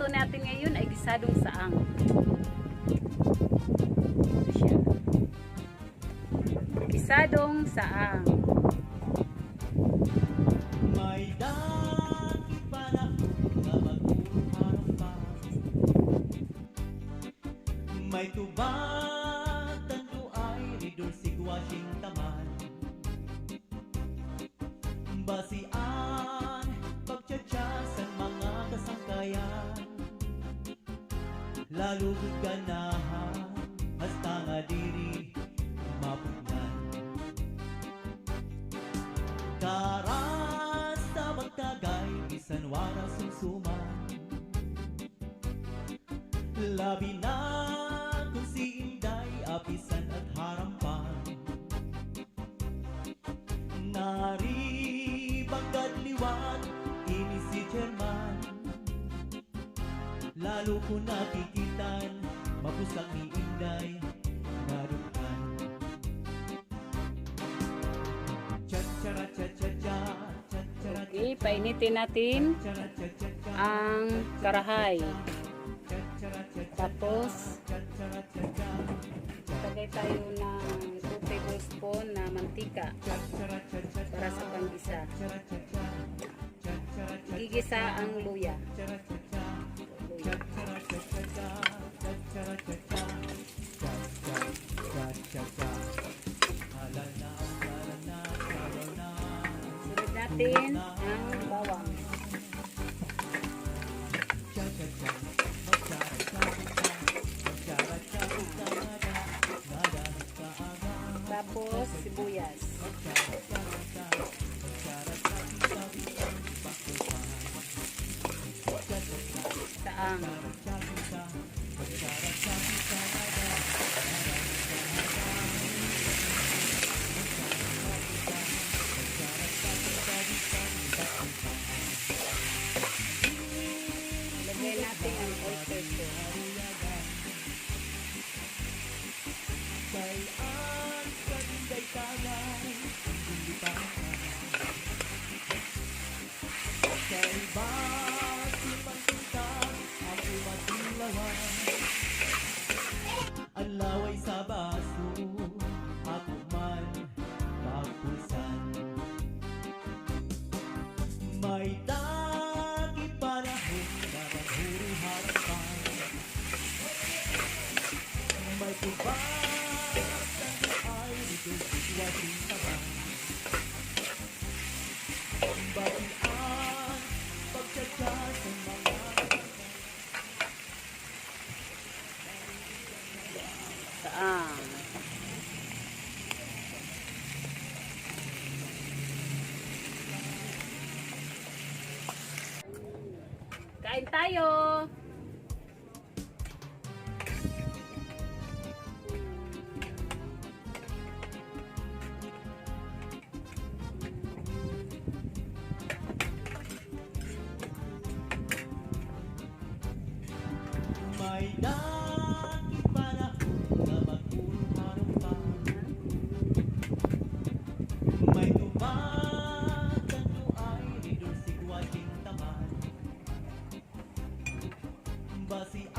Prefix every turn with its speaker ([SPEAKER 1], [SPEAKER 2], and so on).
[SPEAKER 1] luluto natin ngayon ay gisadong saang. Ito siya. Gisadong saang.
[SPEAKER 2] May daki panahon na magpuharap pa. May tubag tanto ay ridor sigwasing taman. Basian pagtsatsasan mga kasangkayan. Lalo ganahan hasta nga diri mapugnan. Karas sa magtagay bisan wala sumsuman. Labi na kung si Inday apisan at harampan. Nari bangkad liwan ini si German. Lalo ko nakikitan mapusang ni Inday narukan.
[SPEAKER 1] Okay, painitin natin ang karahay. Tapos lagay tayo ng 2 tablespoon na mantika para sa panggisa. Gigisa ang luya. Sunod natin ang bawang. Tapos sibuyas. Saang. Lagay natin ang oyster sauce.
[SPEAKER 2] Ang laway sa baso ako man magpulsan. May daki panahon na maghuro harapan. May tubag tanto ay dito sitwasing taban. Batian pagtsatsasan mga
[SPEAKER 1] Saang. Kain tayo.
[SPEAKER 2] may daki panahon na magpuharap pa. May tubag tanto ay ridor sigwasing taman. Basi